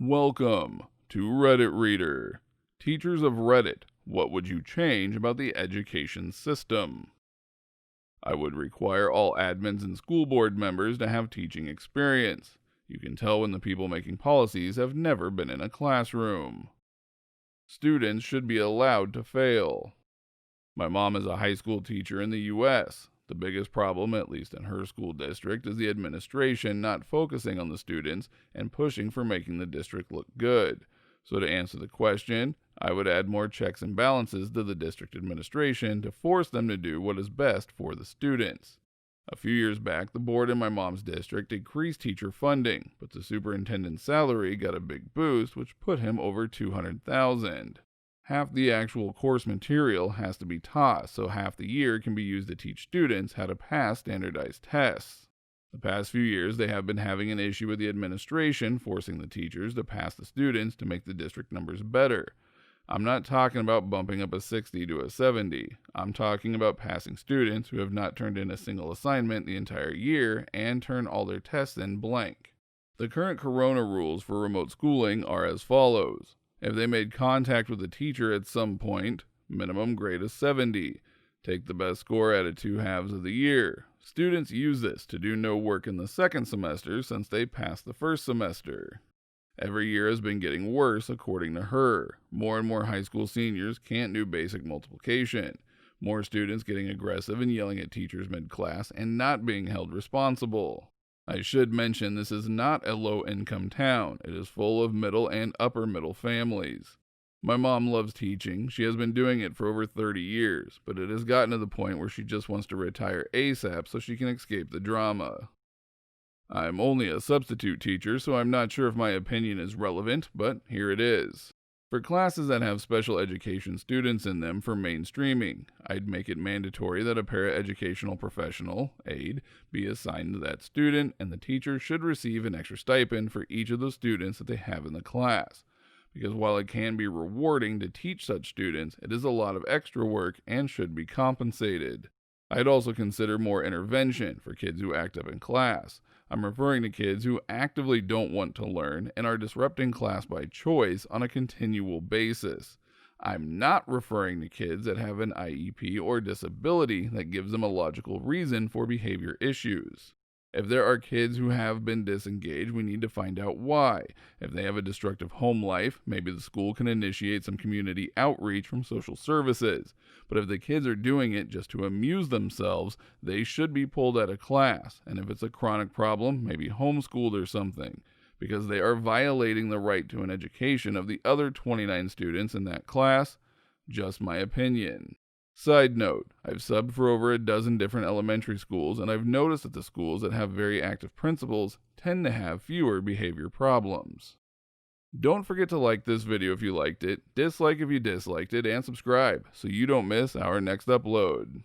Welcome to Reddit Reader. Teachers of Reddit, what would you change about the education system? I would require all admins and school board members to have teaching experience. You can tell when the people making policies have never been in a classroom. Students should be allowed to fail. My mom is a high school teacher in the U.S. The biggest problem, at least in her school district, is the administration not focusing on the students and pushing for making the district look good. So to answer the question, I would add more checks and balances to the district administration to force them to do what is best for the students. A few years back, the board in my mom's district increased teacher funding, but the superintendent's salary got a big boost, which put him over $200,000. Half the actual course material has to be taught, so half the year can be used to teach students how to pass standardized tests. The past few years, they have been having an issue with the administration forcing the teachers to pass the students to make the district numbers better. I'm not talking about bumping up a 60 to a 70. I'm talking about passing students who have not turned in a single assignment the entire year and turn all their tests in blank. The current corona rules for remote schooling are as follows. If they made contact with a teacher at some point, minimum grade is 70. Take the best score out of 2 halves of the year. Students use this to do no work in the second semester since they passed the first semester. Every year has been getting worse according to her. More and more high school seniors can't do basic multiplication. More students getting aggressive and yelling at teachers mid-class and not being held responsible. I should mention this is not a low-income town. It is full of middle and upper-middle families. My mom loves teaching. She has been doing it for over 30 years, but it has gotten to the point where she just wants to retire ASAP so she can escape the drama. I'm only a substitute teacher, so I'm not sure if my opinion is relevant, but here it is. For classes that have special education students in them for mainstreaming, I'd make it mandatory that a paraeducational professional, aide, be assigned to that student, and the teacher should receive an extra stipend for each of the students that they have in the class. Because while it can be rewarding to teach such students, it is a lot of extra work and should be compensated. I'd also consider more intervention for kids who act up in class. I'm referring to kids who actively don't want to learn and are disrupting class by choice on a continual basis. I'm not referring to kids that have an IEP or disability that gives them a logical reason for behavior issues. If there are kids who have been disengaged, we need to find out why. If they have a destructive home life, maybe the school can initiate some community outreach from social services. But if the kids are doing it just to amuse themselves, they should be pulled out of class. And if it's a chronic problem, maybe homeschooled or something, because they are violating the right to an education of the other 29 students in that class. Just my opinion. Side note, I've subbed for over a dozen different elementary schools, and I've noticed that the schools that have very active principals tend to have fewer behavior problems. Don't forget to like this video if you liked it, dislike if you disliked it, and subscribe so you don't miss our next upload.